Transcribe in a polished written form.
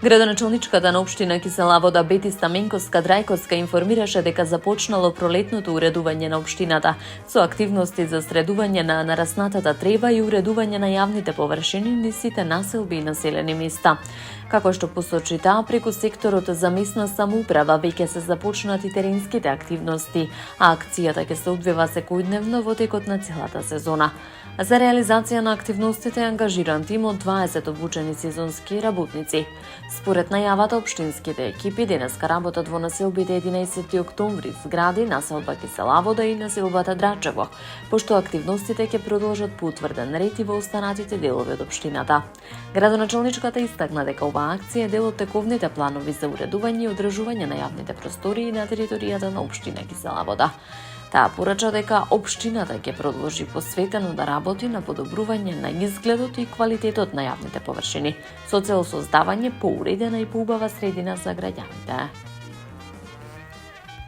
Градоначалничката на општина Кисела Вода Бети Стаменковска-Драјковска информираше дека започнало пролетното уредување на општината со активности за средување на нараснатата трева и уредување на јавните површини низ сите населби и населени места. Како што посочи таа, преку секторот за местна самоуправа веќе се започнати теренските активности, а акцијата ќе се одвива секојдневно во текот на целата сезона. За реализација на активностите е ангажиран тим од 20 обучени сезонски работници. Според најавата, општинските екипи денеска работат во населбите 11 октомври, згради, населба Кисела Вода и населбата Драчево, пошто активностите ќе продолжат по утврден ред и во останатите делови од општината. Градоначалничката истакна дека оваа акција е дел од тековните планови за уредување и одржување на јавните простории на територијата на општина Кисела Вода. Таа порача дека општината ќе продолжи посветено да работи на подобрување на изгледот и квалитетот на јавните површини, со цел создавање поуредена и поубава средина за граѓаните.